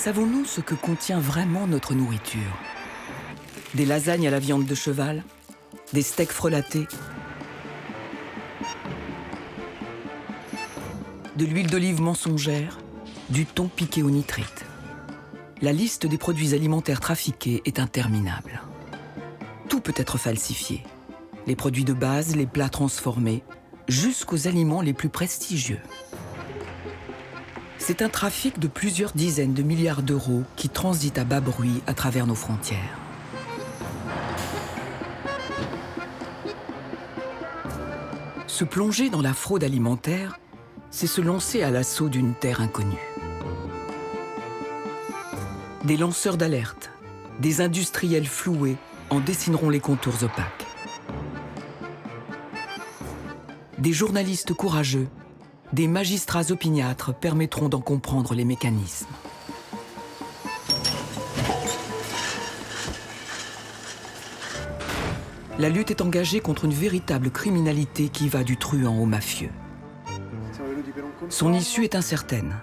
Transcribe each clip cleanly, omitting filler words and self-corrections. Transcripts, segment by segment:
Savons-nous ce que contient vraiment notre nourriture? Des lasagnes à la viande de cheval? Des steaks frelatés? De l'huile d'olive mensongère? Du thon piqué au nitrite? La liste des produits alimentaires trafiqués est interminable. Tout peut être falsifié. Les produits de base, les plats transformés, jusqu'aux aliments les plus prestigieux. C'est un trafic de plusieurs dizaines de milliards d'euros qui transite à bas bruit à travers nos frontières. Se plonger dans la fraude alimentaire, c'est se lancer à l'assaut d'une terre inconnue. Des lanceurs d'alerte, des industriels floués en dessineront les contours opaques. Des journalistes courageux, des magistrats opiniâtres permettront d'en comprendre les mécanismes. La lutte est engagée contre une véritable criminalité qui va du truand au mafieux. Son issue est incertaine,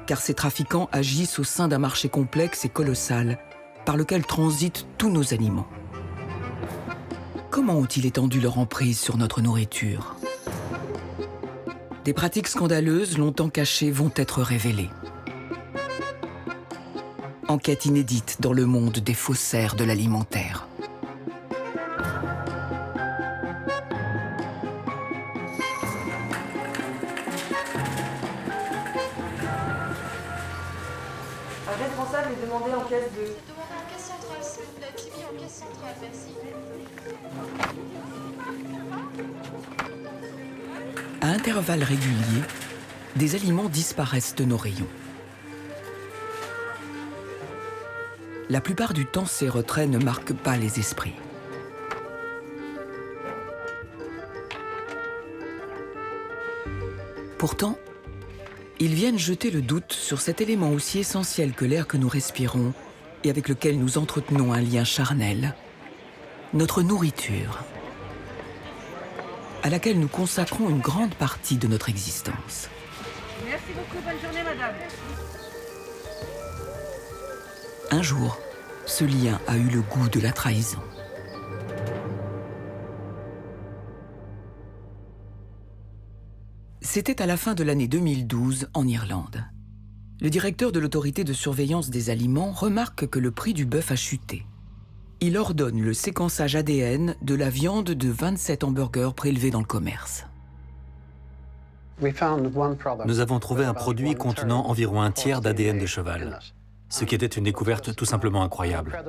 car ces trafiquants agissent au sein d'un marché complexe et colossal par lequel transitent tous nos aliments. Comment ont-ils étendu leur emprise sur notre nourriture? Des pratiques scandaleuses, longtemps cachées, vont être révélées. Enquête inédite dans le monde des faussaires de l'alimentaire. Un responsable est demandé en caisse 2. Demandez en caisse centrale, s'il vous plaît. Tibi en caisse centrale, merci. À intervalles réguliers, des aliments disparaissent de nos rayons. La plupart du temps, ces retraits ne marquent pas les esprits. Pourtant, ils viennent jeter le doute sur cet élément aussi essentiel que l'air que nous respirons et avec lequel nous entretenons un lien charnel, notre nourriture, à laquelle nous consacrons une grande partie de notre existence. Merci beaucoup, bonne journée, madame. Un jour, ce lien a eu le goût de la trahison. C'était à la fin de l'année 2012 en Irlande. Le directeur de l'autorité de surveillance des aliments remarque que le prix du bœuf a chuté. Il ordonne le séquençage ADN de la viande de 27 hamburgers prélevés dans le commerce. Nous avons trouvé un produit contenant environ un tiers d'ADN de cheval, ce qui était une découverte tout simplement incroyable.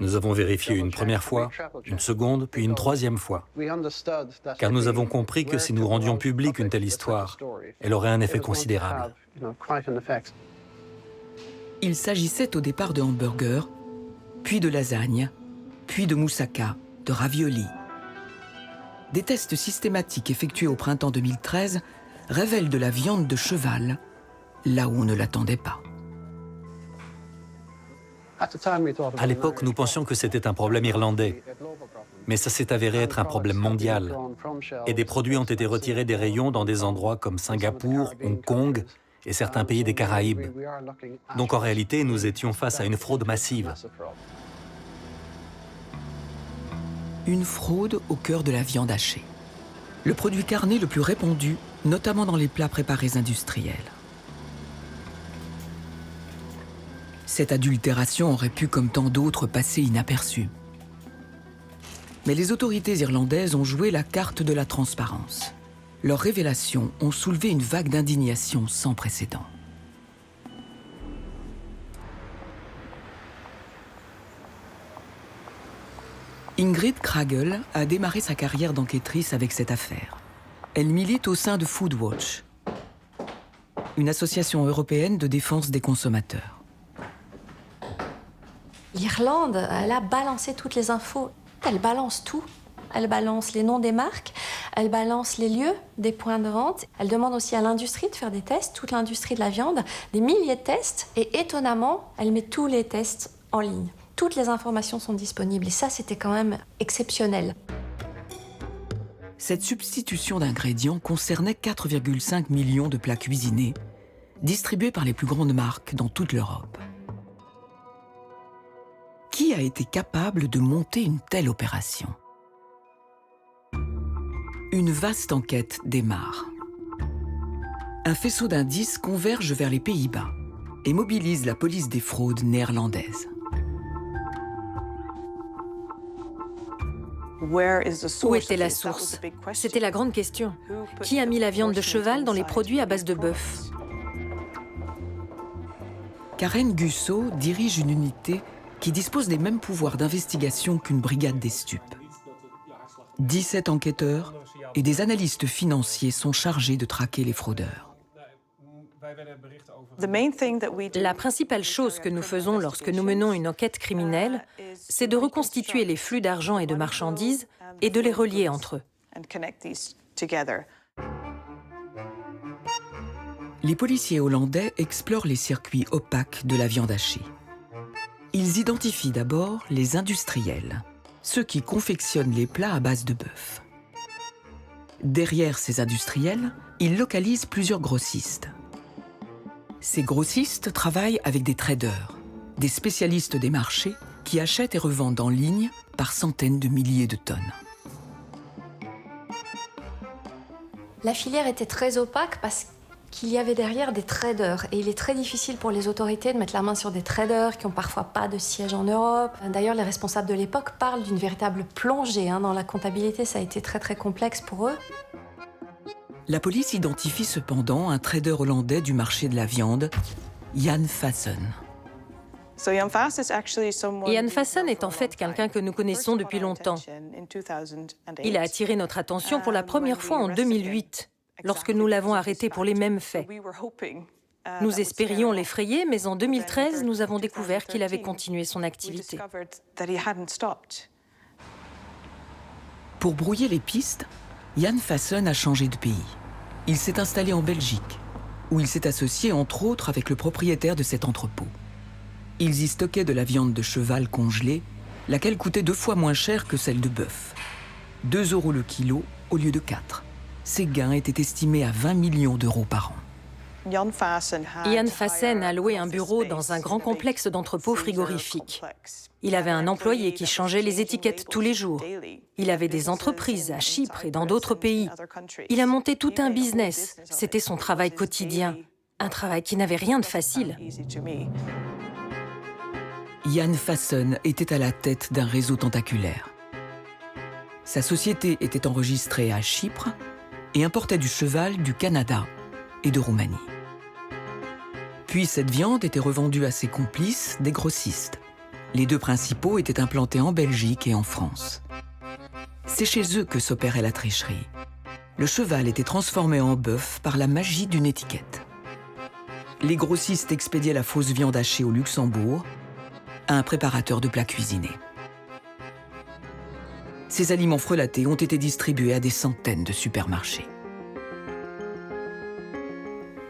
Nous avons vérifié une première fois, une seconde, puis une troisième fois, car nous avons compris que si nous rendions publique une telle histoire, elle aurait un effet considérable. Il s'agissait au départ de hamburgers, puis de lasagnes, puis de moussaka, de raviolis. Des tests systématiques effectués au printemps 2013 révèlent de la viande de cheval, là où on ne l'attendait pas. À l'époque, nous pensions que c'était un problème irlandais, mais ça s'est avéré être un problème mondial. Et des produits ont été retirés des rayons dans des endroits comme Singapour, Hong Kong et certains pays des Caraïbes. Donc en réalité, nous étions face à une fraude massive. Une fraude au cœur de la viande hachée. Le produit carné le plus répandu, notamment dans les plats préparés industriels. Cette adultération aurait pu, comme tant d'autres, passer inaperçue. Mais les autorités irlandaises ont joué la carte de la transparence. Leurs révélations ont soulevé une vague d'indignation sans précédent. Ingrid Kragel a démarré sa carrière d'enquêtrice avec cette affaire. Elle milite au sein de Foodwatch, une association européenne de défense des consommateurs. L'Irlande, elle a balancé toutes les infos. Elle balance tout. Elle balance les noms des marques, elle balance les lieux des points de vente. Elle demande aussi à l'industrie de faire des tests, toute l'industrie de la viande, des milliers de tests. Et étonnamment, elle met tous les tests en ligne. Toutes les informations sont disponibles et ça, c'était quand même exceptionnel. Cette substitution d'ingrédients concernait 4,5 millions de plats cuisinés, distribués par les plus grandes marques dans toute l'Europe. Qui a été capable de monter une telle opération? Une vaste enquête démarre. Un faisceau d'indices converge vers les Pays-Bas et mobilise la police des fraudes néerlandaise. Où était la source? C'était la grande question. Qui a mis la viande de cheval dans les produits à base de bœuf? Karen Gusso dirige une unité qui dispose des mêmes pouvoirs d'investigation qu'une brigade des stupes. 17 enquêteurs et des analystes financiers sont chargés de traquer les fraudeurs. La principale chose que nous faisons lorsque nous menons une enquête criminelle, c'est de reconstituer les flux d'argent et de marchandises et de les relier entre eux. Les policiers hollandais explorent les circuits opaques de la viande hachée. Ils identifient d'abord les industriels, ceux qui confectionnent les plats à base de bœuf. Derrière ces industriels, ils localisent plusieurs grossistes. Ces grossistes travaillent avec des traders, des spécialistes des marchés qui achètent et revendent en ligne par centaines de milliers de tonnes. La filière était très opaque parce qu'il y avait derrière des traders. Et il est très difficile pour les autorités de mettre la main sur des traders qui n'ont parfois pas de siège en Europe. D'ailleurs, les responsables de l'époque parlent d'une véritable plongée dans la comptabilité. Ça a été très très complexe pour eux. La police identifie cependant un trader hollandais du marché de la viande, Jan Fassen. Jan Fassen est en fait quelqu'un que nous connaissons depuis longtemps. Il a attiré notre attention pour la première fois en 2008, lorsque nous l'avons arrêté pour les mêmes faits. Nous espérions l'effrayer, mais en 2013, nous avons découvert qu'il avait continué son activité. Pour brouiller les pistes, Jan Fassen a changé de pays. Il s'est installé en Belgique, où il s'est associé entre autres avec le propriétaire de cet entrepôt. Ils y stockaient de la viande de cheval congelée, laquelle coûtait 2 fois moins cher que celle de bœuf. 2 € le kilo au lieu de 4. Ces gains étaient estimés à 20 millions d'euros par an. Jan Fassen a loué un bureau dans un grand complexe d'entrepôts frigorifiques. Il avait un employé qui changeait les étiquettes tous les jours. Il avait des entreprises à Chypre et dans d'autres pays. Il a monté tout un business. C'était son travail quotidien. Un travail qui n'avait rien de facile. Jan Fassen était à la tête d'un réseau tentaculaire. Sa société était enregistrée à Chypre et importait du cheval du Canada et de Roumanie. Puis cette viande était revendue à ses complices, des grossistes. Les 2 principaux étaient implantés en Belgique et en France. C'est chez eux que s'opérait la tricherie. Le cheval était transformé en bœuf par la magie d'une étiquette. Les grossistes expédiaient la fausse viande hachée au Luxembourg à un préparateur de plats cuisinés. Ces aliments frelatés ont été distribués à des centaines de supermarchés.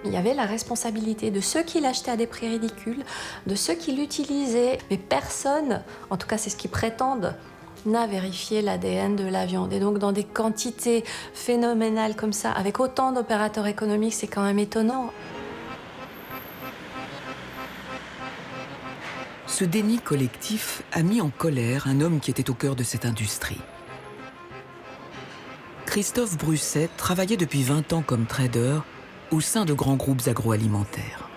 Il y avait la responsabilité de ceux qui l'achetaient à des prix ridicules, de ceux qui l'utilisaient. Mais personne, en tout cas c'est ce qu'ils prétendent, n'a vérifié l'ADN de la viande. Et donc dans des quantités phénoménales comme ça, avec autant d'opérateurs économiques, c'est quand même étonnant. Ce déni collectif a mis en colère un homme qui était au cœur de cette industrie. Christophe Brusset travaillait depuis 20 ans comme trader au sein de grands groupes agroalimentaires.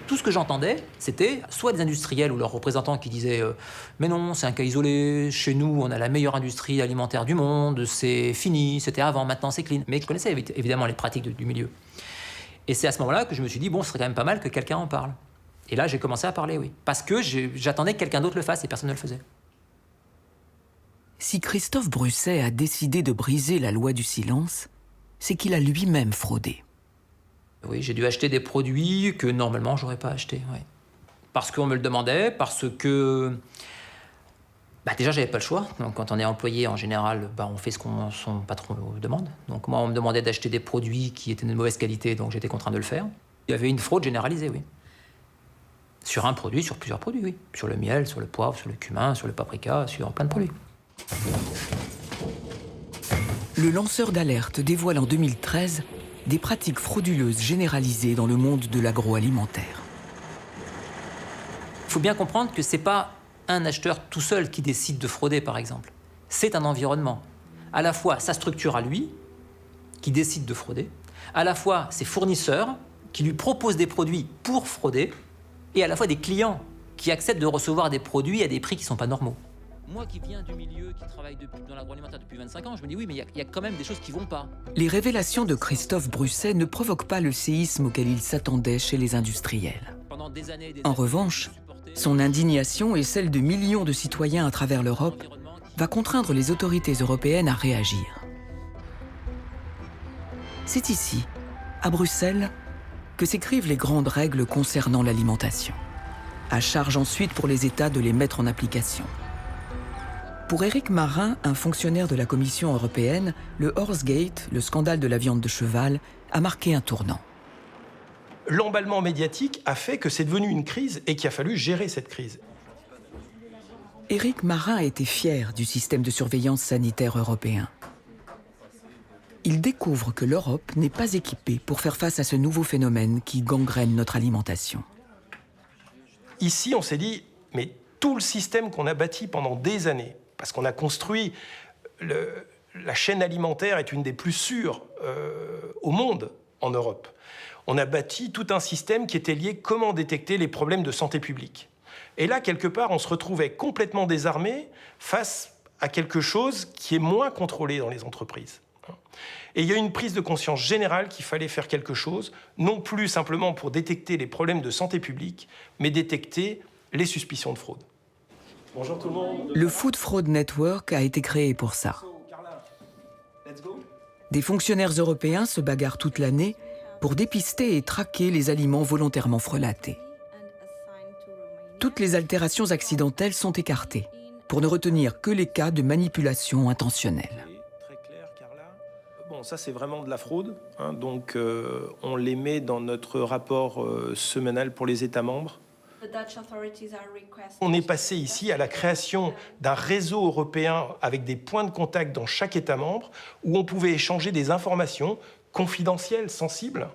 Tout ce que j'entendais, c'était soit des industriels ou leurs représentants qui disaient « Mais non, c'est un cas isolé, chez nous, on a la meilleure industrie alimentaire du monde, c'est fini, c'était avant, maintenant c'est clean. » Mais je connaissais évidemment les pratiques du milieu. Et c'est à ce moment-là que je me suis dit « Bon, ce serait quand même pas mal que quelqu'un en parle. » Et là, j'ai commencé à parler, oui. Parce que j'attendais que quelqu'un d'autre le fasse et personne ne le faisait. Si Christophe Brusset a décidé de briser la loi du silence, c'est qu'il a lui-même fraudé. Oui, j'ai dû acheter des produits que normalement j'aurais pas achetés. Oui. Parce qu'on me le demandait, parce que déjà j'avais pas le choix. Donc quand on est employé en général, on fait ce qu'on son patron demande. Donc moi on me demandait d'acheter des produits qui étaient de mauvaise qualité, donc j'étais contraint de le faire. Il y avait une fraude généralisée, oui. Sur un produit, sur plusieurs produits, oui. Sur le miel, sur le poivre, sur le cumin, sur le paprika, sur plein de produits. Le lanceur d'alerte dévoile en 2013 des pratiques frauduleuses généralisées dans le monde de l'agroalimentaire. Il faut bien comprendre que ce n'est pas un acheteur tout seul qui décide de frauder, par exemple. C'est un environnement. À la fois sa structure à lui, qui décide de frauder, à la fois ses fournisseurs, qui lui proposent des produits pour frauder, et à la fois des clients qui acceptent de recevoir des produits à des prix qui ne sont pas normaux. Moi qui viens du milieu, qui travaille dans l'agroalimentaire depuis 25 ans, je me dis oui, mais il y a quand même des choses qui ne vont pas. Les révélations de Christophe Brusset ne provoquent pas le séisme auquel il s'attendait chez les industriels. En revanche, son indignation et celle de millions de citoyens à travers l'Europe va contraindre les autorités européennes à réagir. C'est ici, à Bruxelles, que s'écrivent les grandes règles concernant l'alimentation. À charge ensuite pour les États de les mettre en application. Pour Éric Marin, un fonctionnaire de la Commission européenne, le Horsegate, le scandale de la viande de cheval, a marqué un tournant. L'emballement médiatique a fait que c'est devenu une crise et qu'il a fallu gérer cette crise. Éric Marin était fier du système de surveillance sanitaire européen. Il découvre que l'Europe n'est pas équipée pour faire face à ce nouveau phénomène qui gangrène notre alimentation. Ici, on s'est dit, mais tout le système qu'on a bâti pendant des années, parce qu'on a construit, la chaîne alimentaire est une des plus sûres au monde en Europe. On a bâti tout un système qui était lié comment détecter les problèmes de santé publique. Et là, quelque part, on se retrouvait complètement désarmé face à quelque chose qui est moins contrôlé dans les entreprises. Et il y a une prise de conscience générale qu'il fallait faire quelque chose, non plus simplement pour détecter les problèmes de santé publique, mais détecter les suspicions de fraude. Bonjour tout le monde. Le Food Fraud Network a été créé pour ça. Des fonctionnaires européens se bagarrent toute l'année pour dépister et traquer les aliments volontairement frelatés. Toutes les altérations accidentelles sont écartées, pour ne retenir que les cas de manipulation intentionnelle. Bon, ça c'est vraiment de la fraude, hein, donc on les met dans notre rapport semanal pour les États membres. On est passé ici à la création d'un réseau européen avec des points de contact dans chaque État membre où on pouvait échanger des informations confidentielles, sensibles,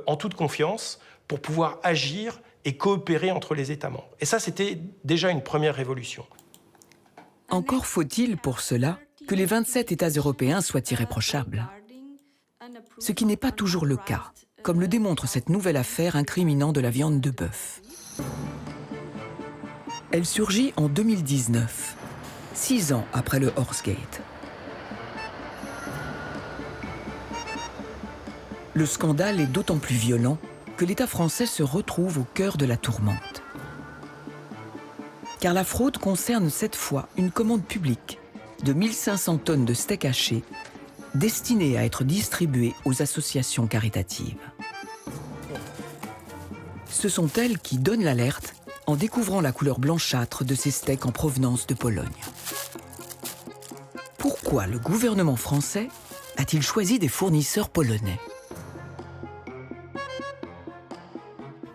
en toute confiance, pour pouvoir agir et coopérer entre les États membres. Et ça, c'était déjà une première révolution. Encore faut-il, pour cela, que les 27 États européens soient irréprochables. Ce qui n'est pas toujours le cas, comme le démontre cette nouvelle affaire incriminant de la viande de bœuf. Elle surgit en 2019, 6 ans après le Horsegate. Le scandale est d'autant plus violent que l'État français se retrouve au cœur de la tourmente. Car la fraude concerne cette fois une commande publique de 1500 tonnes de steak haché destinées à être distribuées aux associations caritatives. Ce sont elles qui donnent l'alerte en découvrant la couleur blanchâtre de ces steaks en provenance de Pologne. Pourquoi le gouvernement français a-t-il choisi des fournisseurs polonais ?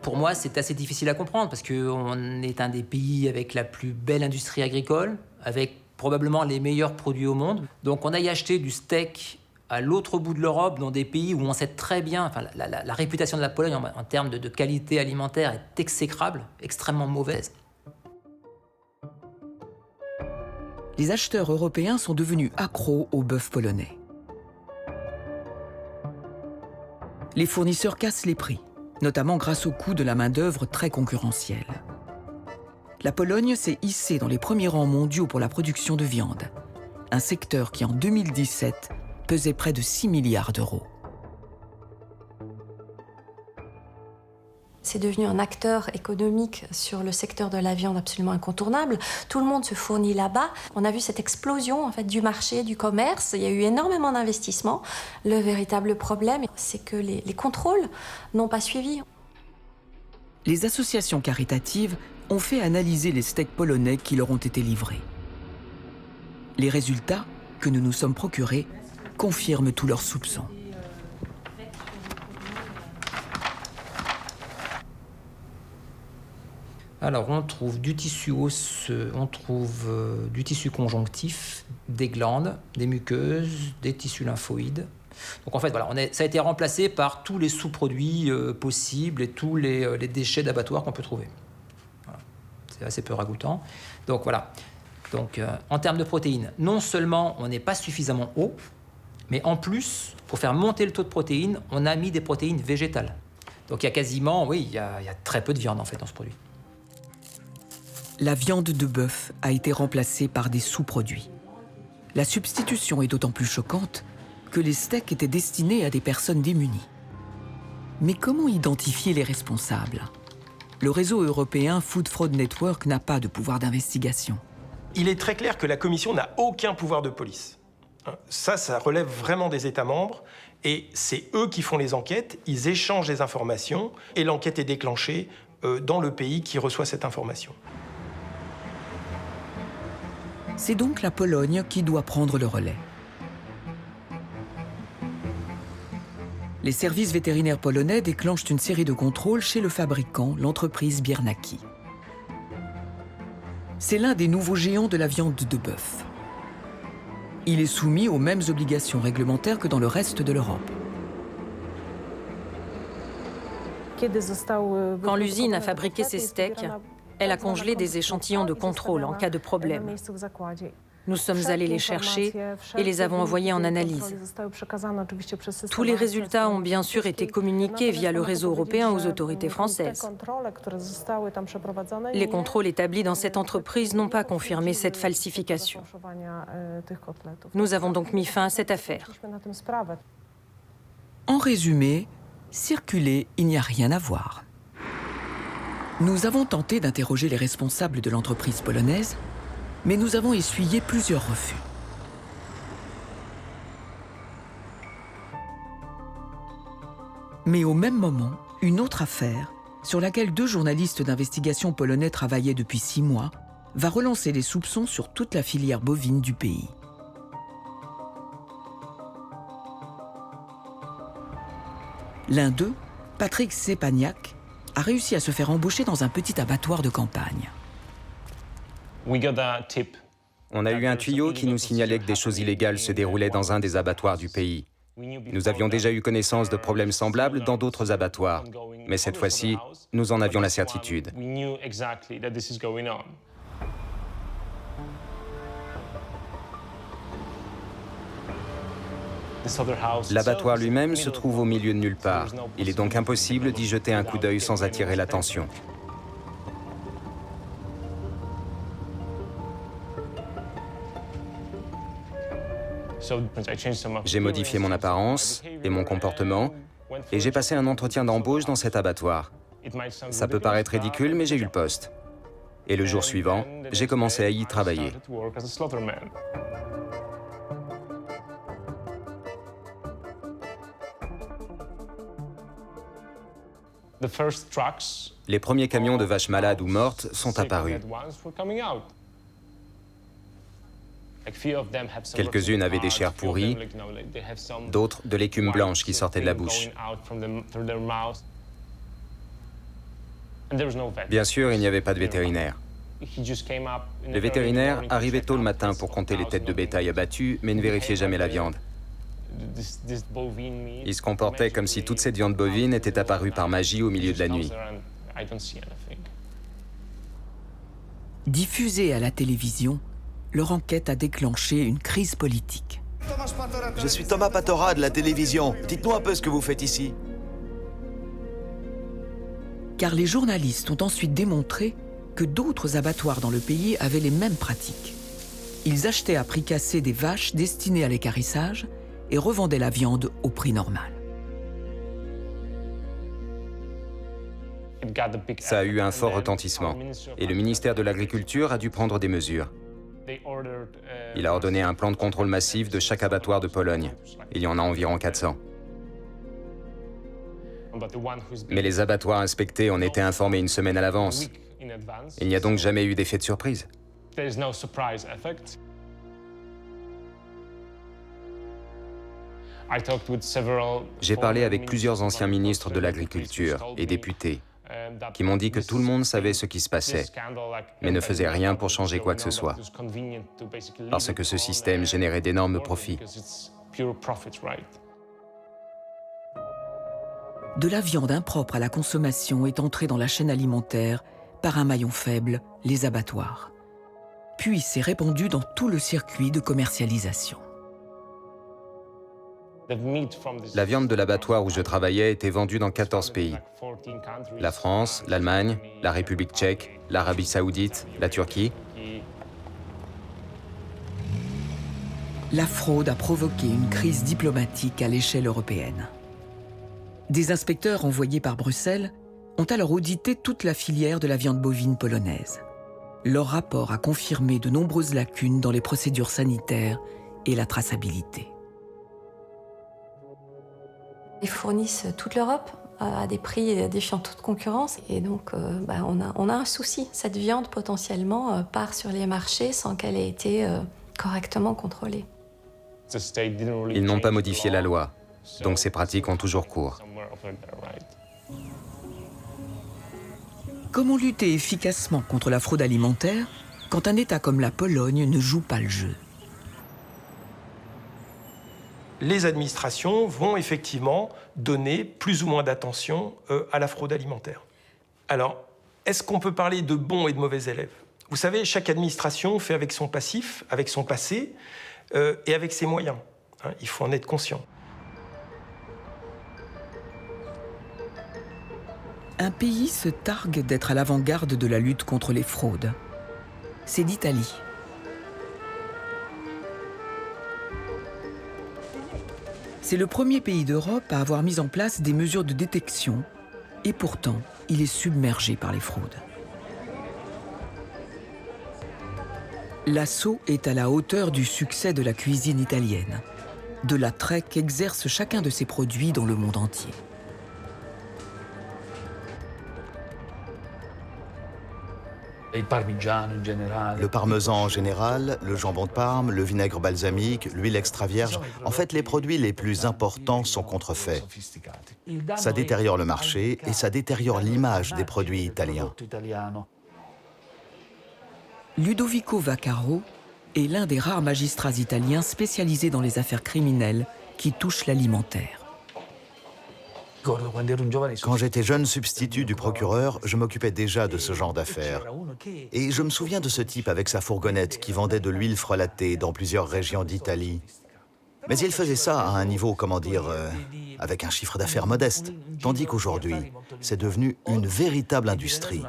Pour moi, c'est assez difficile à comprendre parce qu'on est un des pays avec la plus belle industrie agricole, avec probablement les meilleurs produits au monde. Donc on a y acheté du steak à l'autre bout de l'Europe, dans des pays où on sait très bien, enfin, la réputation de la Pologne en termes de qualité alimentaire est exécrable, extrêmement mauvaise. Les acheteurs européens sont devenus accros au bœuf polonais. Les fournisseurs cassent les prix, notamment grâce au coût de la main-d'œuvre très concurrentielle. La Pologne s'est hissée dans les premiers rangs mondiaux pour la production de viande, un secteur qui en 2017 pesait près de 6 milliards d'euros. C'est devenu un acteur économique sur le secteur de la viande absolument incontournable. Tout le monde se fournit là-bas. On a vu cette explosion en fait, du marché, du commerce. Il y a eu énormément d'investissements. Le véritable problème, c'est que les contrôles n'ont pas suivi. Les associations caritatives ont fait analyser les steaks polonais qui leur ont été livrés. Les résultats que nous nous sommes procurés confirment tous leurs soupçons. Alors on trouve du tissu osseux, on trouve du tissu conjonctif, des glandes, des muqueuses, des tissus lymphoïdes, Donc en fait, voilà, ça a été remplacé par tous les sous-produits possibles et tous les déchets d'abattoir qu'on peut trouver. Voilà. C'est assez peu ragoûtant. Donc voilà. Donc en termes de protéines, non seulement on n'est pas suffisamment haut, mais en plus, pour faire monter le taux de protéines, on a mis des protéines végétales. Donc il y a quasiment, il y a très peu de viande en fait dans ce produit. La viande de bœuf a été remplacée par des sous-produits. La substitution est d'autant plus choquante que les steaks étaient destinés à des personnes démunies. Mais comment identifier les responsables? Le réseau européen Food Fraud Network n'a pas de pouvoir d'investigation. Il est très clair que la Commission n'a aucun pouvoir de police. Ça relève vraiment des États membres, et c'est eux qui font les enquêtes, ils échangent les informations, et l'enquête est déclenchée dans le pays qui reçoit cette information. C'est donc la Pologne qui doit prendre le relais. Les services vétérinaires polonais déclenchent une série de contrôles chez le fabricant, l'entreprise Biernacki. C'est l'un des nouveaux géants de la viande de bœuf. Il est soumis aux mêmes obligations réglementaires que dans le reste de l'Europe. Quand l'usine a fabriqué ces steaks, elle a congelé des échantillons de contrôle en cas de problème. Nous sommes allés les chercher et les avons envoyés en analyse. Tous les résultats ont bien sûr été communiqués via le réseau européen aux autorités françaises. Les contrôles établis dans cette entreprise n'ont pas confirmé cette falsification. Nous avons donc mis fin à cette affaire. En résumé, circuler, il n'y a rien à voir. Nous avons tenté d'interroger les responsables de l'entreprise polonaise, mais nous avons essuyé plusieurs refus. Mais au même moment, une autre affaire, sur laquelle 2 journalistes d'investigation polonais travaillaient depuis 6 mois, va relancer les soupçons sur toute la filière bovine du pays. L'un d'eux, Patrick Szczepaniak, a réussi à se faire embaucher dans un petit abattoir de campagne. On a eu un tuyau qui nous signalait que des choses illégales se déroulaient dans un des abattoirs du pays. Nous avions déjà eu connaissance de problèmes semblables dans d'autres abattoirs, mais cette fois-ci, nous en avions la certitude. L'abattoir lui-même se trouve au milieu de nulle part. Il est donc impossible d'y jeter un coup d'œil sans attirer l'attention. J'ai modifié mon apparence et mon comportement et j'ai passé un entretien d'embauche dans cet abattoir. Ça peut paraître ridicule, mais j'ai eu le poste. Et le jour suivant, j'ai commencé à y travailler. Les premiers camions de vaches malades ou mortes sont apparus. Quelques-unes avaient des chairs pourries, d'autres de l'écume blanche qui sortait de la bouche. Bien sûr, il n'y avait pas de vétérinaire. Le vétérinaire arrivait tôt le matin pour compter les têtes de bétail abattues, mais ne vérifiait jamais la viande. Il se comportait comme si toute cette viande bovine était apparue par magie au milieu de la nuit. Diffusée à la télévision, leur enquête a déclenché une crise politique. Je suis Thomas Patora de la télévision. Dites-nous un peu ce que vous faites ici. Car les journalistes ont ensuite démontré que d'autres abattoirs dans le pays avaient les mêmes pratiques. Ils achetaient à prix cassé des vaches destinées à l'équarrissage et revendaient la viande au prix normal. Ça a eu un fort retentissement et le ministère de l'Agriculture a dû prendre des mesures. Il a ordonné un plan de contrôle massif de chaque abattoir de Pologne. Il y en a environ 400. Mais les abattoirs inspectés en étaient informés une semaine à l'avance. Il n'y a donc jamais eu d'effet de surprise. J'ai parlé avec plusieurs anciens ministres de l'Agriculture et députés qui m'ont dit que tout le monde savait ce qui se passait, mais ne faisait rien pour changer quoi que ce soit, parce que ce système générait d'énormes profits. de la viande impropre à la consommation est entrée dans la chaîne alimentaire par un maillon faible, les abattoirs. Puis s'est répandue dans tout le circuit de commercialisation. La viande de l'abattoir où je travaillais était vendue dans 14 pays. La France, l'Allemagne, la République tchèque, l'Arabie saoudite, la Turquie. La fraude a provoqué une crise diplomatique à l'échelle européenne. Des inspecteurs envoyés par Bruxelles ont alors audité toute la filière de la viande bovine polonaise. Leur rapport a confirmé de nombreuses lacunes dans les procédures sanitaires et la traçabilité. Ils fournissent toute l'Europe à des prix défiant toute concurrence. Et donc, on a un souci. Cette viande, potentiellement, part sur les marchés sans qu'elle ait été correctement contrôlée. Ils n'ont pas modifié la loi, donc ces pratiques ont toujours cours. Comment lutter efficacement contre la fraude alimentaire quand un État comme la Pologne ne joue pas le jeu? Les administrations vont effectivement donner plus ou moins d'attention à la fraude alimentaire. Alors, est-ce qu'on peut parler de bons et de mauvais élèves? Vous savez, chaque administration fait avec son passif, avec son passé et avec ses moyens. Hein, il faut en être conscient. Un pays se targue d'être à l'avant-garde de la lutte contre les fraudes. C'est l'Italie. C'est le premier pays d'Europe à avoir mis en place des mesures de détection, et pourtant, il est submergé par les fraudes. L'assaut est à la hauteur du succès de la cuisine italienne, de l'attrait qu'exerce chacun de ses produits dans le monde entier. Le parmesan en général, le jambon de Parme, le vinaigre balsamique, l'huile extra vierge. En fait, les produits les plus importants sont contrefaits. Ça détériore le marché et ça détériore l'image des produits italiens. Ludovico Vaccaro est l'un des rares magistrats italiens spécialisés dans les affaires criminelles qui touchent l'alimentaire. Quand j'étais jeune substitut du procureur, je m'occupais déjà de ce genre d'affaires. Et je me souviens de ce type avec sa fourgonnette qui vendait de l'huile frelatée dans plusieurs régions d'Italie. Mais il faisait ça à un niveau, avec un chiffre d'affaires modeste. Tandis qu'aujourd'hui, c'est devenu une véritable industrie.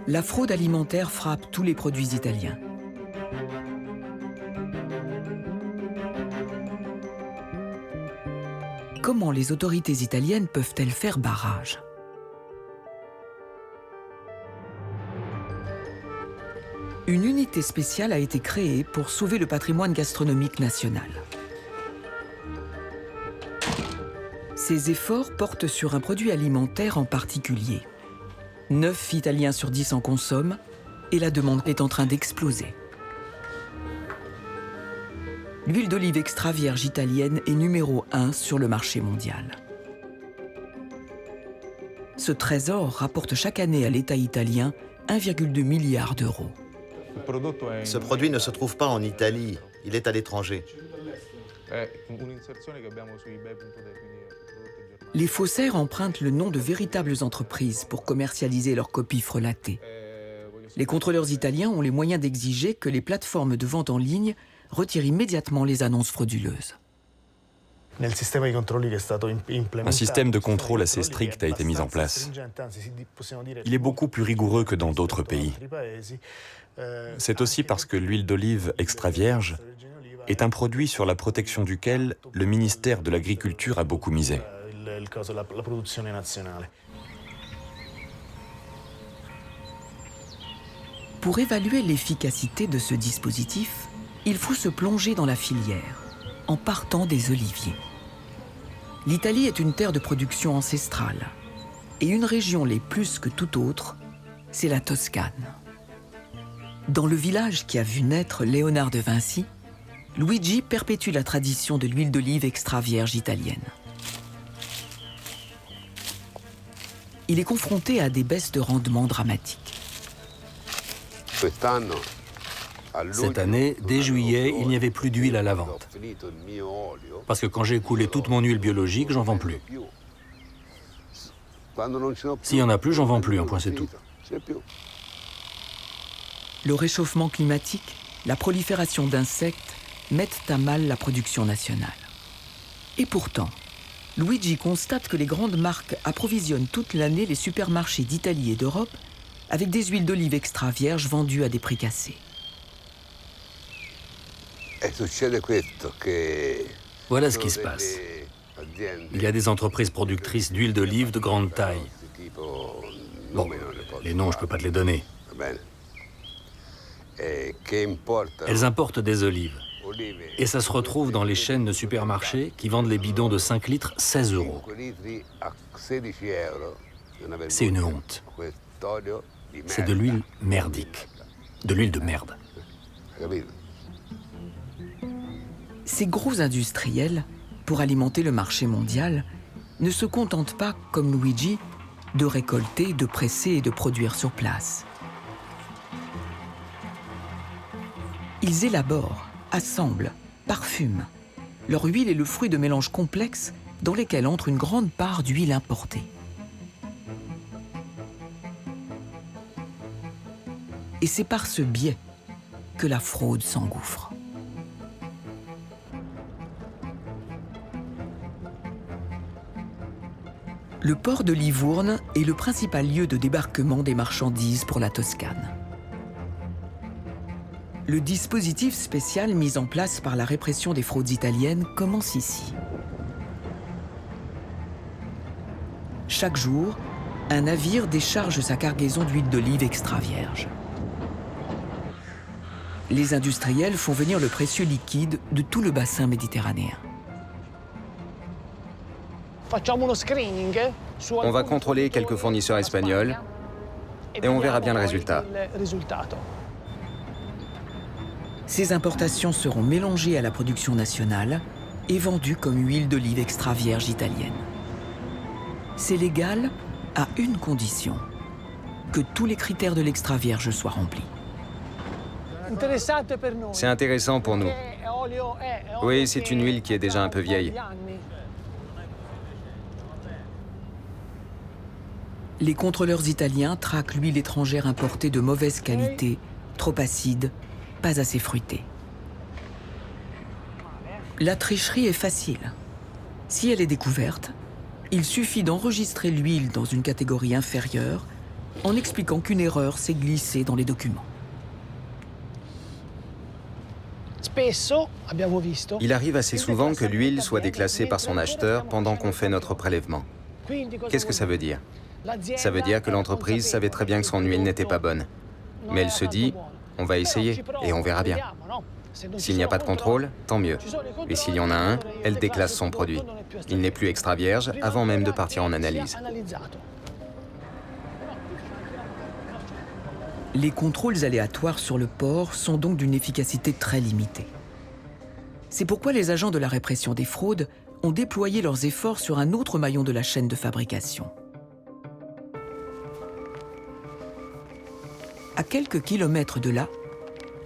La fraude alimentaire frappe tous les produits italiens. Comment les autorités italiennes peuvent-elles faire barrage? Une unité spéciale a été créée pour sauver le patrimoine gastronomique national. Ces efforts portent sur un produit alimentaire en particulier. 9 Italiens sur 10 en consomment et la demande est en train d'exploser. L'huile d'olive extra vierge italienne est numéro 1 sur le marché mondial. Ce trésor rapporte chaque année à l'État italien 1,2 milliard d'euros. Ce produit ne se trouve pas en Italie, il est à l'étranger. Les faussaires empruntent le nom de véritables entreprises pour commercialiser leurs copies frelatées. Les contrôleurs italiens ont les moyens d'exiger que les plateformes de vente en ligne retirent immédiatement les annonces frauduleuses. Un système de contrôle assez strict a été mis en place. Il est beaucoup plus rigoureux que dans d'autres pays. C'est aussi parce que l'huile d'olive extra vierge est un produit sur la protection duquel le ministère de l'Agriculture a beaucoup misé. Pour évaluer l'efficacité de ce dispositif, il faut se plonger dans la filière, en partant des oliviers. L'Italie est une terre de production ancestrale, et une région l'est plus que toute autre, c'est la Toscane. Dans le village qui a vu naître Léonard de Vinci, Luigi perpétue la tradition de l'huile d'olive extra vierge italienne. Il est confronté à des baisses de rendement dramatiques. Cette année, dès juillet, il n'y avait plus d'huile à la vente. Parce que quand j'ai écoulé toute mon huile biologique, j'en vends plus. S'il n'y en a plus, j'en vends plus, un point c'est tout. Le réchauffement climatique, la prolifération d'insectes mettent à mal la production nationale. Et pourtant, Luigi constate que les grandes marques approvisionnent toute l'année les supermarchés d'Italie et d'Europe avec des huiles d'olive extra vierges vendues à des prix cassés. Voilà ce qui se passe. Il y a des entreprises productrices d'huile d'olive de grande taille. Bon, les noms, je ne peux pas te les donner. Elles importent des olives. Et ça se retrouve dans les chaînes de supermarchés qui vendent les bidons de 5 litres 16 €. C'est une honte. C'est de l'huile merdique. De l'huile de merde. Ces gros industriels, pour alimenter le marché mondial, ne se contentent pas, comme Luigi, de récolter, de presser et de produire sur place. Ils élaborent, assemblent, parfument. Leur huile est le fruit de mélanges complexes dans lesquels entre une grande part d'huile importée. Et c'est par ce biais que la fraude s'engouffre. Le port de Livourne est le principal lieu de débarquement des marchandises pour la Toscane. Le dispositif spécial mis en place par la répression des fraudes italiennes commence ici. Chaque jour, un navire décharge sa cargaison d'huile d'olive extra vierge. Les industriels font venir le précieux liquide de tout le bassin méditerranéen. On va contrôler quelques fournisseurs espagnols et on verra bien le résultat. Ces importations seront mélangées à la production nationale et vendues comme huile d'olive extra vierge italienne. C'est légal à une condition, que tous les critères de l'extra vierge soient remplis. C'est intéressant pour nous. Oui, c'est une huile qui est déjà un peu vieille. Les contrôleurs italiens traquent l'huile étrangère importée de mauvaise qualité, trop acide, pas assez fruitée. La tricherie est facile. Si elle est découverte, il suffit d'enregistrer l'huile dans une catégorie inférieure en expliquant qu'une erreur s'est glissée dans les documents. Il arrive assez souvent que l'huile soit déclassée par son acheteur pendant qu'on fait notre prélèvement. Qu'est-ce que ça veut dire ? Ça veut dire que l'entreprise savait très bien que son huile n'était pas bonne. Mais elle se dit, on va essayer et on verra bien. S'il n'y a pas de contrôle, tant mieux. Et s'il y en a un, elle déclasse son produit. Il n'est plus extra vierge avant même de partir en analyse. Les contrôles aléatoires sur le port sont donc d'une efficacité très limitée. C'est pourquoi les agents de la répression des fraudes ont déployé leurs efforts sur un autre maillon de la chaîne de fabrication. À quelques kilomètres de là,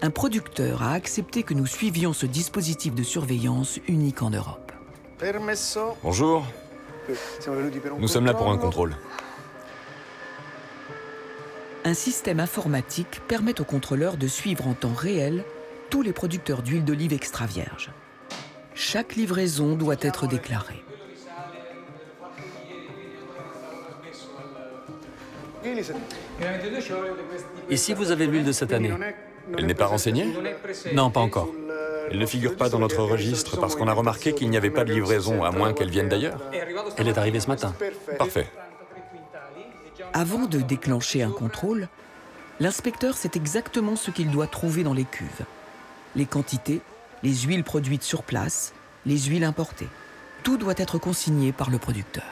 un producteur a accepté que nous suivions ce dispositif de surveillance unique en Europe. Bonjour. Nous sommes là pour un contrôle. Un système informatique permet aux contrôleurs de suivre en temps réel tous les producteurs d'huile d'olive extra vierge. Chaque livraison doit être déclarée. Ici, vous avez l'huile de cette année. Elle n'est pas renseignée? Non, pas encore. Elle ne figure pas dans notre registre parce qu'on a remarqué qu'il n'y avait pas de livraison, à moins qu'elle vienne d'ailleurs. Elle est arrivée ce matin. Parfait. Avant de déclencher un contrôle, l'inspecteur sait exactement ce qu'il doit trouver dans les cuves. Les quantités, les huiles produites sur place, les huiles importées. Tout doit être consigné par le producteur.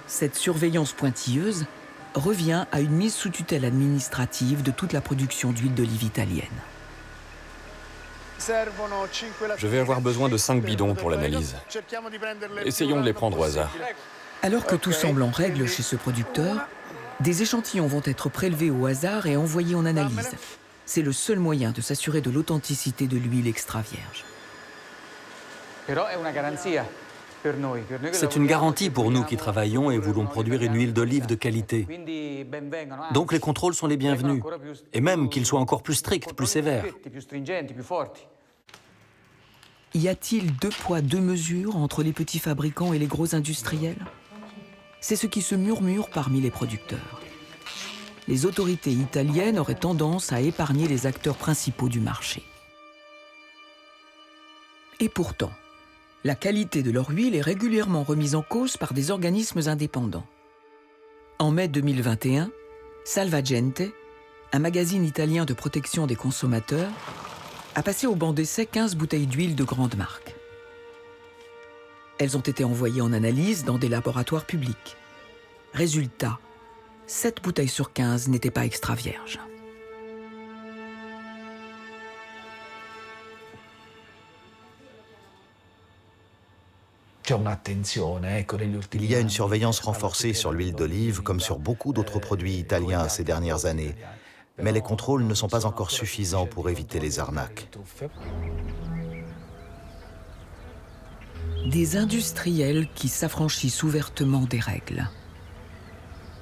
Cette surveillance pointilleuse revient à une mise sous tutelle administrative de toute la production d'huile d'olive italienne. Je vais avoir besoin de 5 bidons pour l'analyse. Essayons de les prendre au hasard. Alors que tout semble en règle chez ce producteur, Des échantillons vont être prélevés au hasard et envoyés en analyse. C'est le seul moyen de s'assurer de l'authenticité de l'huile extra vierge. C'est une garantie pour nous qui travaillons et voulons produire une huile d'olive de qualité. Donc les contrôles sont les bienvenus, et même qu'ils soient encore plus stricts, plus sévères. Y a-t-il 2 poids, 2 mesures entre les petits fabricants et les gros industriels? C'est ce qui se murmure parmi les producteurs. Les autorités italiennes auraient tendance à épargner les acteurs principaux du marché. Et pourtant, la qualité de leur huile est régulièrement remise en cause par des organismes indépendants. En mai 2021, Salvagente, un magazine italien de protection des consommateurs, a passé au banc d'essai 15 bouteilles d'huile de grande marque. Elles ont été envoyées en analyse dans des laboratoires publics. Résultat, 7 bouteilles sur 15 n'étaient pas extra vierges. Il y a une surveillance renforcée sur l'huile d'olive comme sur beaucoup d'autres produits italiens ces dernières années. Mais les contrôles ne sont pas encore suffisants pour éviter les arnaques. Des industriels qui s'affranchissent ouvertement des règles.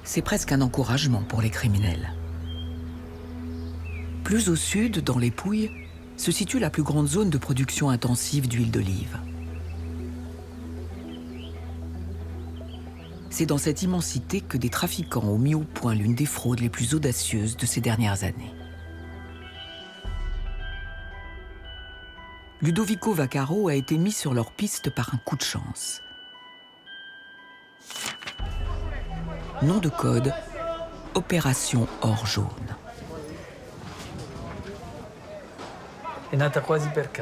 C'est presque un encouragement pour les criminels. Plus au sud, dans les Pouilles, se situe la plus grande zone de production intensive d'huile d'olive. C'est dans cette immensité que des trafiquants ont mis au point l'une des fraudes les plus audacieuses de ces dernières années. Ludovico Vaccaro a été mis sur leur piste par un coup de chance. Nom de code, Opération Or Jaune.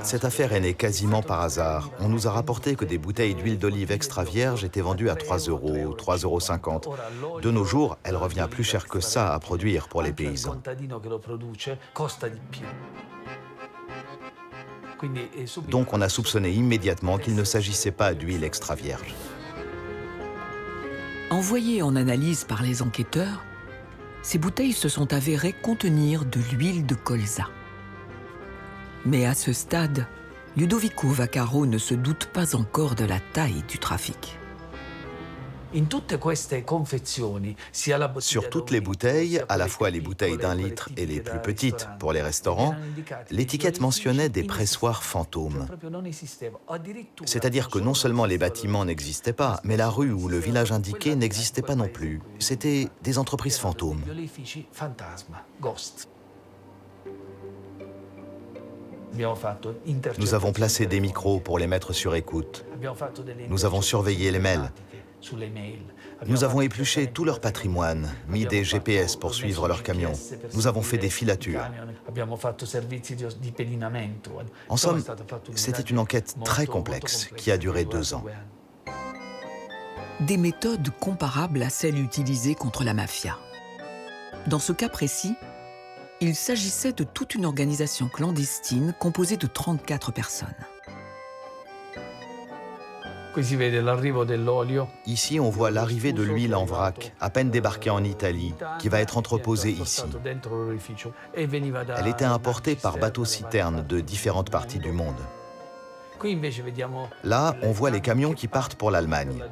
Cette affaire est née quasiment par hasard. On nous a rapporté que des bouteilles d'huile d'olive extra vierge étaient vendues à 3 €, 3,50 €. De nos jours, elle revient plus cher que ça à produire pour les paysans. Donc on a soupçonné immédiatement qu'il ne s'agissait pas d'huile extra vierge. Envoyées en analyse par les enquêteurs, ces bouteilles se sont avérées contenir de l'huile de colza. Mais à ce stade, Ludovico Vaccaro ne se doute pas encore de la taille du trafic. Sur toutes les bouteilles, à la fois les bouteilles d'1 litre et les plus petites pour les restaurants, l'étiquette mentionnait des pressoirs fantômes. C'est-à-dire que non seulement les bâtiments n'existaient pas, mais la rue ou le village indiqué n'existait pas non plus. C'était des entreprises fantômes. Nous avons placé des micros pour les mettre sur écoute. Nous avons surveillé les mails. Nous avons épluché tout leur patrimoine, mis des GPS pour suivre leurs camions. Nous avons fait des filatures. En somme, c'était une enquête très complexe qui a duré 2 ans. Des méthodes comparables à celles utilisées contre la mafia. Dans ce cas précis, il s'agissait de toute une organisation clandestine composée de 34 personnes. Ici, on voit l'arrivée de l'huile en vrac, à peine débarquée en Italie, qui va être entreposée ici. Elle était importée par bateau-citerne de différentes parties du monde. Là, on voit les camions qui partent pour l'Allemagne.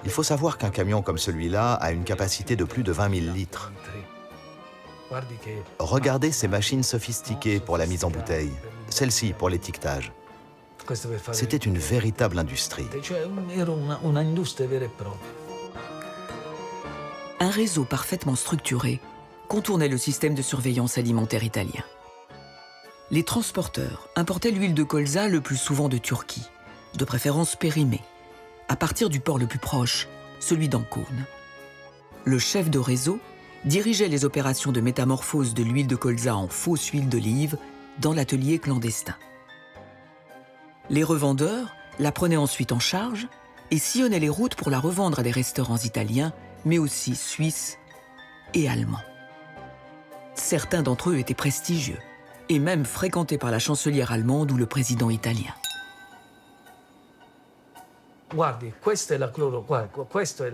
Il faut savoir qu'un camion comme celui-là a une capacité de plus de 20 000 litres. Regardez ces machines sophistiquées pour la mise en bouteille, celle-ci pour l'étiquetage. C'était une véritable industrie. Un réseau parfaitement structuré contournait le système de surveillance alimentaire italien. Les transporteurs importaient l'huile de colza le plus souvent de Turquie, de préférence périmée, à partir du port le plus proche, celui d'Ancône. Le chef de réseau dirigeait les opérations de métamorphose de l'huile de colza en fausse huile d'olive dans l'atelier clandestin. Les revendeurs la prenaient ensuite en charge et sillonnaient les routes pour la revendre à des restaurants italiens, mais aussi suisses et allemands. Certains d'entre eux étaient prestigieux et même fréquentés par la chancelière allemande ou le président italien.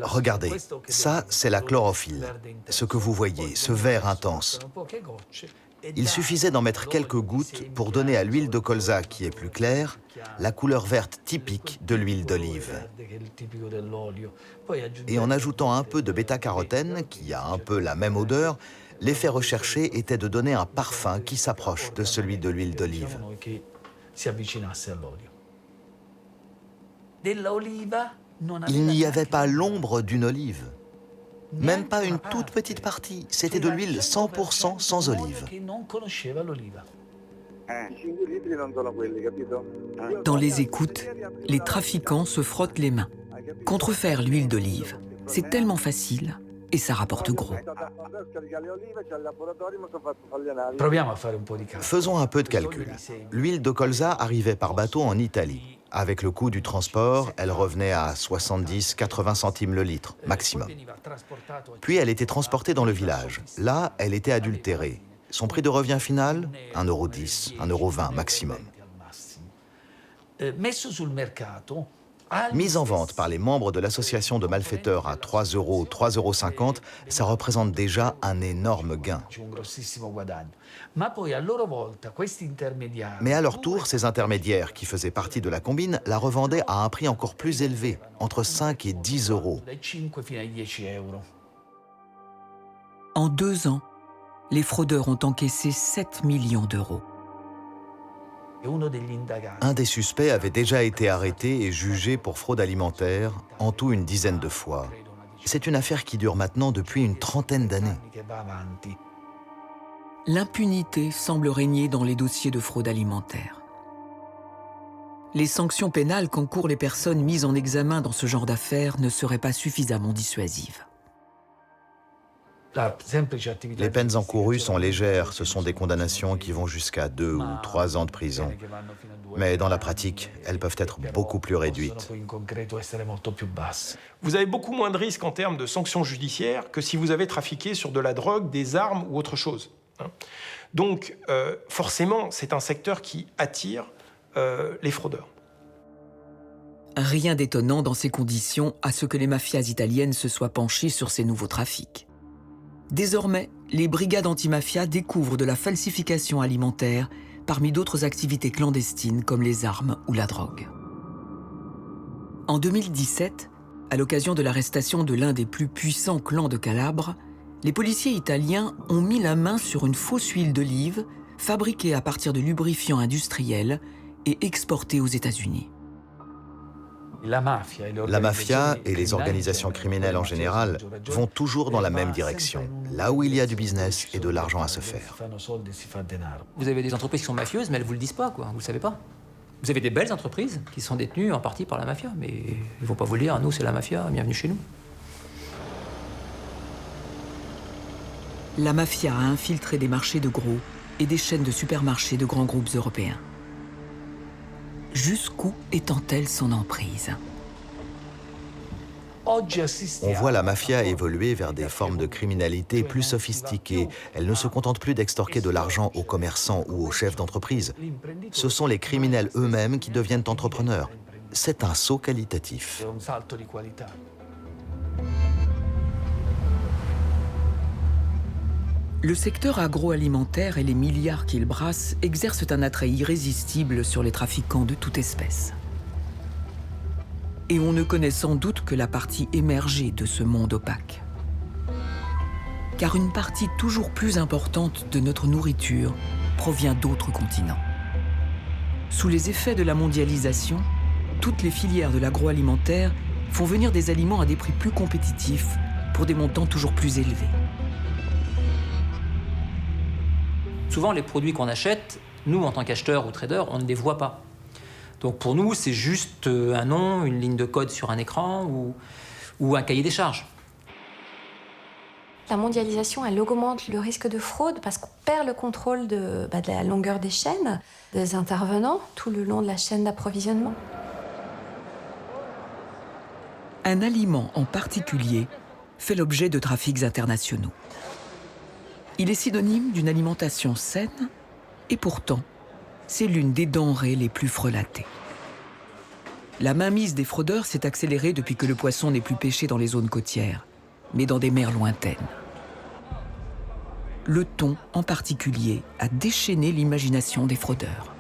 Regardez, ça c'est la chlorophylle, ce que vous voyez, ce vert intense. Il suffisait d'en mettre quelques gouttes pour donner à l'huile de colza, qui est plus claire, la couleur verte typique de l'huile d'olive. Et en ajoutant un peu de bêta-carotène, qui a un peu la même odeur, l'effet recherché était de donner un parfum qui s'approche de celui de l'huile d'olive. Il n'y avait pas l'ombre d'une olive. Même pas une toute petite partie. C'était de l'huile 100% sans olive. Dans les écoutes, les trafiquants se frottent les mains. Contrefaire l'huile d'olive, c'est tellement facile et ça rapporte gros. Faisons un peu de calcul. L'huile de colza arrivait par bateau en Italie. Avec le coût du transport, elle revenait à 70-80 centimes le litre, maximum. Puis elle était transportée dans le village. Là, elle était adultérée. Son prix de revient final, 1,10 €, 1,20 € maximum. Mise en vente par les membres de l'association de malfaiteurs à 3 €, 3,50 €, ça représente déjà un énorme gain. Mais à leur tour, ces intermédiaires, qui faisaient partie de la combine, la revendaient à un prix encore plus élevé, entre 5 et 10 €. En 2 ans, les fraudeurs ont encaissé 7 millions d'euros. Un des suspects avait déjà été arrêté et jugé pour fraude alimentaire, en tout une dizaine de fois. C'est une affaire qui dure maintenant depuis une trentaine d'années. L'impunité semble régner dans les dossiers de fraude alimentaire. Les sanctions pénales qu'encourent les personnes mises en examen dans ce genre d'affaires ne seraient pas suffisamment dissuasives. Les peines encourues sont légères, ce sont des condamnations qui vont jusqu'à 2 ou 3 ans de prison. Mais dans la pratique, elles peuvent être beaucoup plus réduites. Vous avez beaucoup moins de risques en termes de sanctions judiciaires que si vous avez trafiqué sur de la drogue, des armes ou autre chose. Donc, forcément, c'est un secteur qui attire les fraudeurs. Rien d'étonnant dans ces conditions à ce que les mafias italiennes se soient penchées sur ces nouveaux trafics. Désormais, les brigades antimafia découvrent de la falsification alimentaire parmi d'autres activités clandestines comme les armes ou la drogue. En 2017, à l'occasion de l'arrestation de l'un des plus puissants clans de Calabre, les policiers italiens ont mis la main sur une fausse huile d'olive fabriquée à partir de lubrifiants industriels et exportée aux États-Unis. La mafia et les organisations criminelles en général vont toujours dans la même direction, là où il y a du business et de l'argent à se faire. Vous avez des entreprises qui sont mafieuses, mais elles ne vous le disent pas, quoi. Vous ne le savez pas. Vous avez des belles entreprises qui sont détenues en partie par la mafia, mais ils ne vont pas vous le dire, nous c'est la mafia, bienvenue chez nous. La mafia a infiltré des marchés de gros et des chaînes de supermarchés de grands groupes européens. Jusqu'où étend-elle son emprise ? On voit la mafia évoluer vers des formes de criminalité plus sophistiquées. Elle ne se contente plus d'extorquer de l'argent aux commerçants ou aux chefs d'entreprise. Ce sont les criminels eux-mêmes qui deviennent entrepreneurs. C'est un saut qualitatif. Le secteur agroalimentaire et les milliards qu'il brasse exercent un attrait irrésistible sur les trafiquants de toute espèce. Et on ne connaît sans doute que la partie émergée de ce monde opaque. Car une partie toujours plus importante de notre nourriture provient d'autres continents. Sous les effets de la mondialisation, toutes les filières de l'agroalimentaire font venir des aliments à des prix plus compétitifs pour des montants toujours plus élevés. Souvent, les produits qu'on achète, nous, en tant qu'acheteurs ou traders, on ne les voit pas. Donc pour nous, c'est juste un nom, une ligne de code sur un écran ou un cahier des charges. La mondialisation, elle augmente le risque de fraude parce qu'on perd le contrôle de la longueur des chaînes, des intervenants, tout le long de la chaîne d'approvisionnement. Un aliment en particulier fait l'objet de trafics internationaux. Il est synonyme d'une alimentation saine et pourtant, c'est l'une des denrées les plus frelatées. La mainmise des fraudeurs s'est accélérée depuis que le poisson n'est plus pêché dans les zones côtières, mais dans des mers lointaines. Le thon, en particulier, a déchaîné l'imagination des fraudeurs.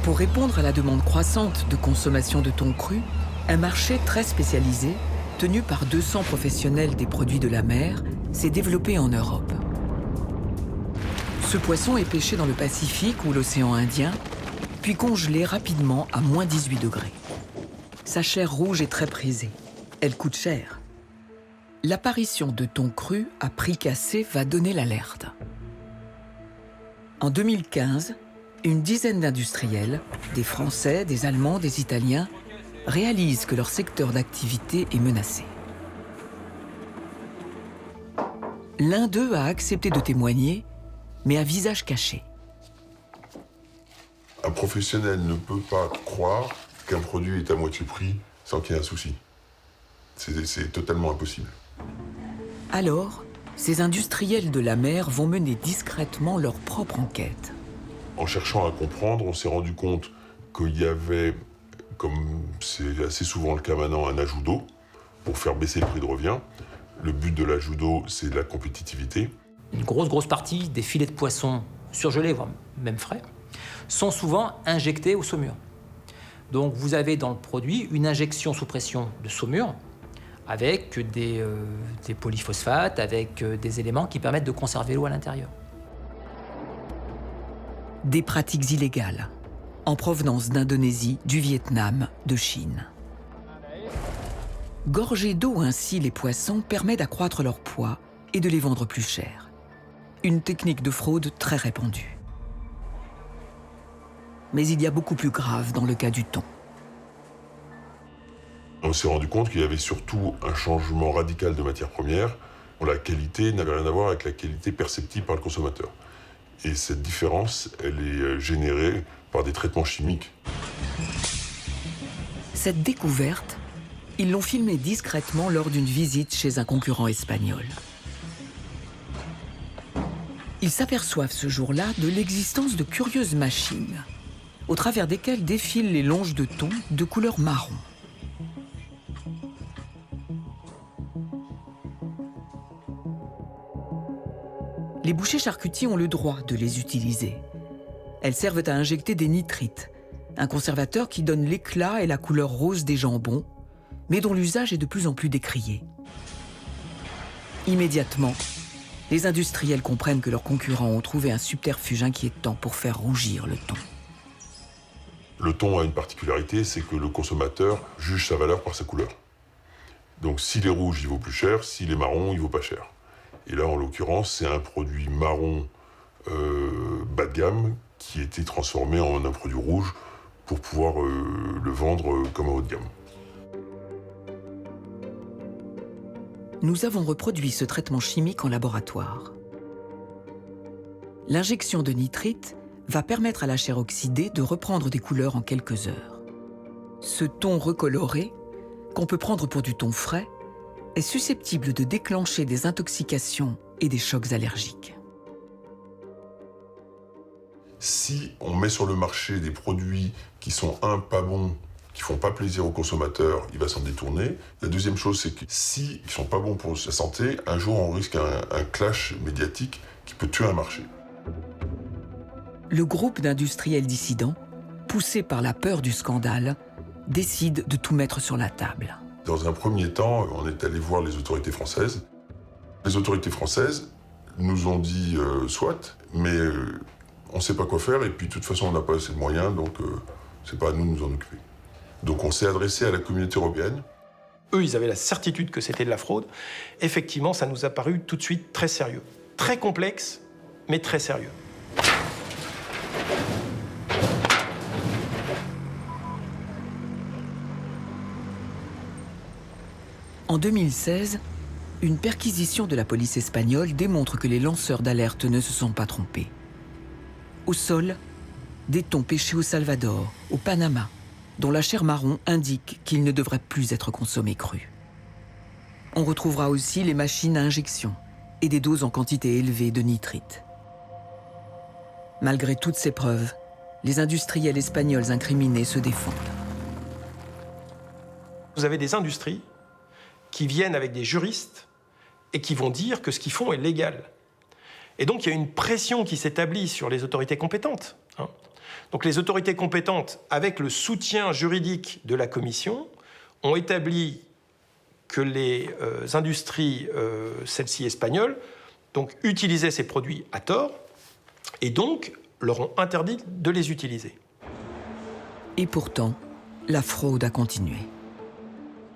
Pour répondre à la demande croissante de consommation de thon cru, un marché très spécialisé, tenu par 200 professionnels des produits de la mer, s'est développé en Europe. Ce poisson est pêché dans le Pacifique ou l'océan Indien, puis congelé rapidement à moins 18 degrés. Sa chair rouge est très prisée. Elle coûte cher. L'apparition de thon cru à prix cassé va donner l'alerte. En 2015, une dizaine d'industriels, des Français, des Allemands, des Italiens, réalisent que leur secteur d'activité est menacé. L'un d'eux a accepté de témoigner, mais à visage caché. Un professionnel ne peut pas croire qu'un produit est à moitié prix sans qu'il y ait un souci. C'est totalement impossible. Alors, ces industriels de la mer vont mener discrètement leur propre enquête. En cherchant à comprendre, on s'est rendu compte qu'il y avait, comme c'est assez souvent le cas maintenant, un ajout d'eau pour faire baisser le prix de revient. Le but de l'ajout d'eau, c'est la compétitivité. Une grosse partie des filets de poisson surgelés, voire même frais, sont souvent injectés au saumure. Donc vous avez dans le produit une injection sous pression de saumure avec des polyphosphates, avec des éléments qui permettent de conserver l'eau à l'intérieur. Des pratiques illégales, en provenance d'Indonésie, du Vietnam, de Chine. Gorger d'eau ainsi les poissons permet d'accroître leur poids et de les vendre plus cher. Une technique de fraude très répandue. Mais il y a beaucoup plus grave dans le cas du thon. On s'est rendu compte qu'il y avait surtout un changement radical de matière première. La qualité n'avait rien à voir avec la qualité perceptible par le consommateur. Et cette différence, elle est générée par des traitements chimiques. Cette découverte, ils l'ont filmée discrètement lors d'une visite chez un concurrent espagnol. Ils s'aperçoivent ce jour-là de l'existence de curieuses machines, au travers desquelles défilent les longes de thon de couleur marron. Les bouchers charcutiers ont le droit de les utiliser. Elles servent à injecter des nitrites, un conservateur qui donne l'éclat et la couleur rose des jambons, mais dont l'usage est de plus en plus décrié. Immédiatement, les industriels comprennent que leurs concurrents ont trouvé un subterfuge inquiétant pour faire rougir le thon. Le thon a une particularité, c'est que le consommateur juge sa valeur par sa couleur. Donc s'il est rouge, il vaut plus cher, s'il est marron, il vaut pas cher. Et là, en l'occurrence, c'est un produit marron bas de gamme qui a été transformé en un produit rouge pour pouvoir le vendre comme un haut de gamme. Nous avons reproduit ce traitement chimique en laboratoire. L'injection de nitrite va permettre à la chair oxydée de reprendre des couleurs en quelques heures. Ce thon recoloré, qu'on peut prendre pour du thon frais, est susceptible de déclencher des intoxications et des chocs allergiques. Si on met sur le marché des produits qui sont, pas bons, qui font pas plaisir au consommateur, il va s'en détourner. La deuxième chose, c'est que s'ils sont pas bons pour sa santé, un jour on risque un clash médiatique qui peut tuer un marché. Le groupe d'industriels dissidents, poussé par la peur du scandale, décide de tout mettre sur la table. Dans un premier temps, on est allé voir les autorités françaises. Les autorités françaises nous ont dit soit, mais on ne sait pas quoi faire et puis de toute façon on n'a pas assez de moyens, donc c'est pas à nous de nous en occuper. Donc on s'est adressé à la communauté européenne. Eux, ils avaient la certitude que c'était de la fraude. Effectivement, ça nous a paru tout de suite très sérieux. Très complexe, mais très sérieux. En 2016, une perquisition de la police espagnole démontre que les lanceurs d'alerte ne se sont pas trompés. Au sol, des thons pêchés au Salvador, au Panama, dont la chair marron indique qu'ils ne devraient plus être consommés crus. On retrouvera aussi les machines à injection et des doses en quantité élevée de nitrite. Malgré toutes ces preuves, les industriels espagnols incriminés se défendent. Vous avez des industries qui viennent avec des juristes et qui vont dire que ce qu'ils font est légal. Et donc, il y a une pression qui s'établit sur les autorités compétentes. Donc, les autorités compétentes, avec le soutien juridique de la Commission, ont établi que les industries, celles-ci espagnoles, donc, utilisaient ces produits à tort et donc leur ont interdit de les utiliser. Et pourtant, la fraude a continué.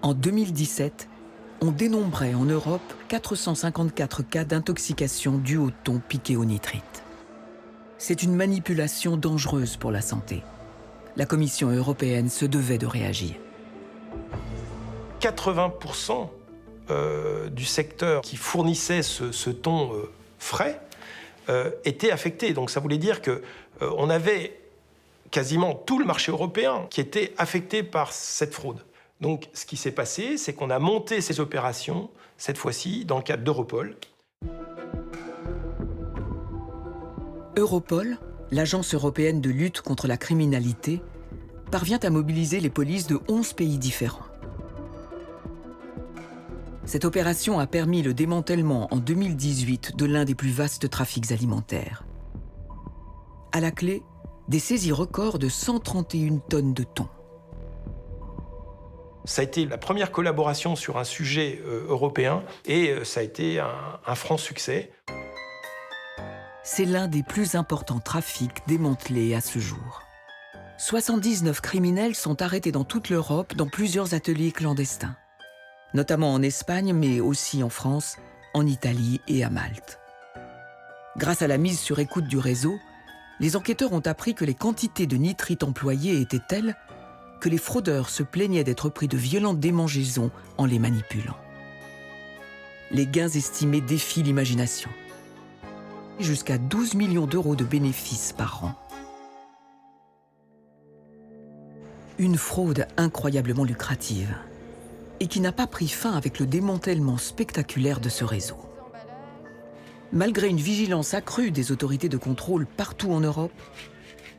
En 2017, on dénombrait en Europe 454 cas d'intoxication dus au thon piqué au nitrite. C'est une manipulation dangereuse pour la santé. La Commission européenne se devait de réagir. 80% du secteur qui fournissait ce thon frais était affecté. Donc ça voulait dire qu'on avait quasiment tout le marché européen qui était affecté par cette fraude. Donc ce qui s'est passé, c'est qu'on a monté ces opérations, cette fois-ci, dans le cadre d'Europol. Europol, l'agence européenne de lutte contre la criminalité, parvient à mobiliser les polices de 11 pays différents. Cette opération a permis le démantèlement en 2018 de l'un des plus vastes trafics alimentaires. À la clé, des saisies records de 131 tonnes de thon. Ça a été la première collaboration sur un sujet européen et ça a été un franc succès. C'est l'un des plus importants trafics démantelés à ce jour. 79 criminels sont arrêtés dans toute l'Europe dans plusieurs ateliers clandestins, notamment en Espagne, mais aussi en France, en Italie et à Malte. Grâce à la mise sur écoute du réseau, les enquêteurs ont appris que les quantités de nitrite employées étaient telles que les fraudeurs se plaignaient d'être pris de violentes démangeaisons en les manipulant. Les gains estimés défient l'imagination. Jusqu'à 12 millions d'euros de bénéfices par an. Une fraude incroyablement lucrative et qui n'a pas pris fin avec le démantèlement spectaculaire de ce réseau. Malgré une vigilance accrue des autorités de contrôle partout en Europe,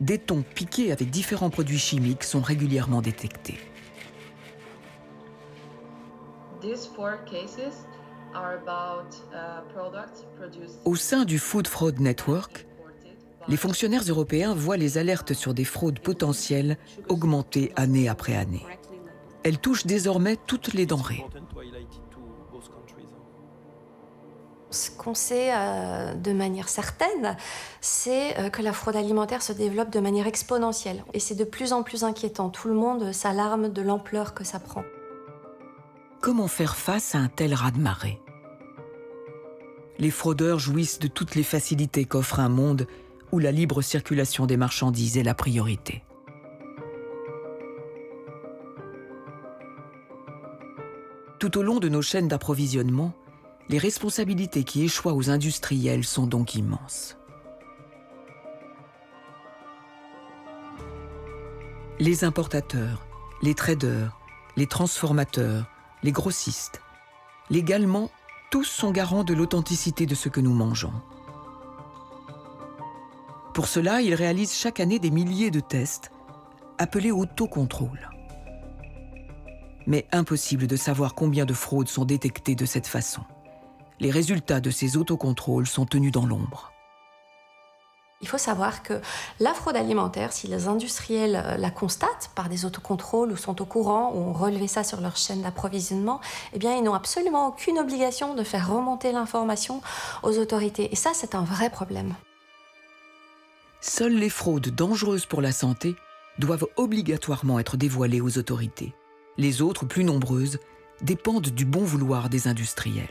des thons piqués avec différents produits chimiques sont régulièrement détectés. Au sein du Food Fraud Network, les fonctionnaires européens voient les alertes sur des fraudes potentielles augmenter année après année. Elles touchent désormais toutes les denrées. Ce qu'on sait de manière certaine, c'est que la fraude alimentaire se développe de manière exponentielle. Et c'est de plus en plus inquiétant. Tout le monde s'alarme de l'ampleur que ça prend. Comment faire face à un tel raz-de-marée ? Les fraudeurs jouissent de toutes les facilités qu'offre un monde où la libre circulation des marchandises est la priorité. Tout au long de nos chaînes d'approvisionnement, les responsabilités qui échoient aux industriels sont donc immenses. Les importateurs, les traders, les transformateurs, les grossistes, légalement, tous sont garants de l'authenticité de ce que nous mangeons. Pour cela, ils réalisent chaque année des milliers de tests, appelés autocontrôle. Mais impossible de savoir combien de fraudes sont détectées de cette façon. Les résultats de ces autocontrôles sont tenus dans l'ombre. Il faut savoir que la fraude alimentaire, si les industriels la constatent par des autocontrôles ou sont au courant ou ont relevé ça sur leur chaîne d'approvisionnement, eh bien, ils n'ont absolument aucune obligation de faire remonter l'information aux autorités. Et ça, c'est un vrai problème. Seules les fraudes dangereuses pour la santé doivent obligatoirement être dévoilées aux autorités. Les autres, plus nombreuses, dépendent du bon vouloir des industriels.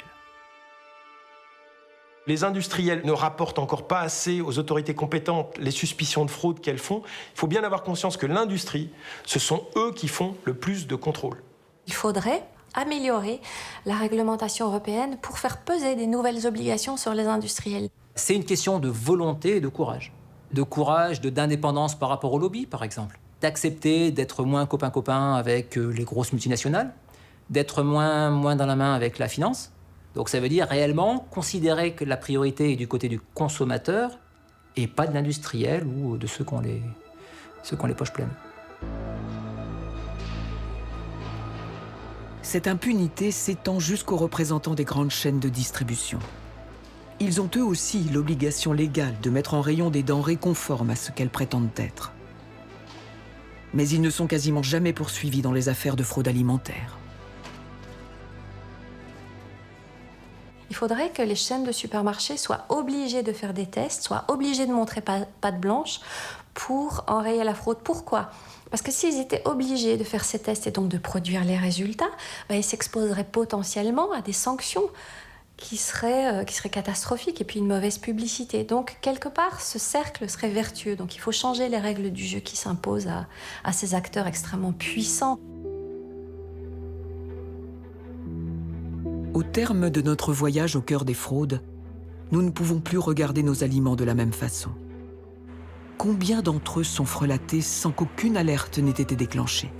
Les industriels ne rapportent encore pas assez aux autorités compétentes les suspicions de fraude qu'elles font. Il faut bien avoir conscience que l'industrie, ce sont eux qui font le plus de contrôles. Il faudrait améliorer la réglementation européenne pour faire peser des nouvelles obligations sur les industriels. C'est une question de volonté et de courage. De courage, d'indépendance par rapport au lobby, par exemple. D'accepter d'être moins copain-copain avec les grosses multinationales, d'être moins dans la main avec la finance. Donc ça veut dire réellement considérer que la priorité est du côté du consommateur et pas de l'industriel ou de ceux qui ont les poches pleines. Cette impunité s'étend jusqu'aux représentants des grandes chaînes de distribution. Ils ont eux aussi l'obligation légale de mettre en rayon des denrées conformes à ce qu'elles prétendent être. Mais ils ne sont quasiment jamais poursuivis dans les affaires de fraude alimentaire. Il faudrait que les chaînes de supermarchés soient obligées de faire des tests, soient obligées de montrer patte blanche pour enrayer la fraude. Pourquoi ? Parce que s'ils étaient obligés de faire ces tests et donc de produire les résultats, ils s'exposeraient potentiellement à des sanctions qui seraient catastrophiques et puis une mauvaise publicité. Donc, quelque part, ce cercle serait vertueux. Donc, il faut changer les règles du jeu qui s'imposent à ces acteurs extrêmement puissants. Au terme de notre voyage au cœur des fraudes, nous ne pouvons plus regarder nos aliments de la même façon. Combien d'entre eux sont frelatés sans qu'aucune alerte n'ait été déclenchée?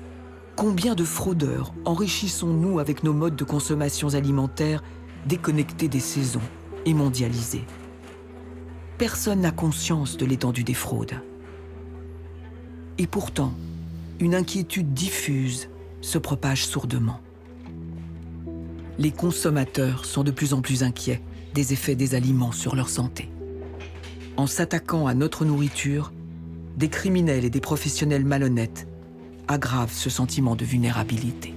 Combien de fraudeurs enrichissons-nous avec nos modes de consommation alimentaire déconnectés des saisons et mondialisés? Personne n'a conscience de l'étendue des fraudes. Et pourtant, une inquiétude diffuse se propage sourdement. Les consommateurs sont de plus en plus inquiets des effets des aliments sur leur santé. En s'attaquant à notre nourriture, des criminels et des professionnels malhonnêtes aggravent ce sentiment de vulnérabilité.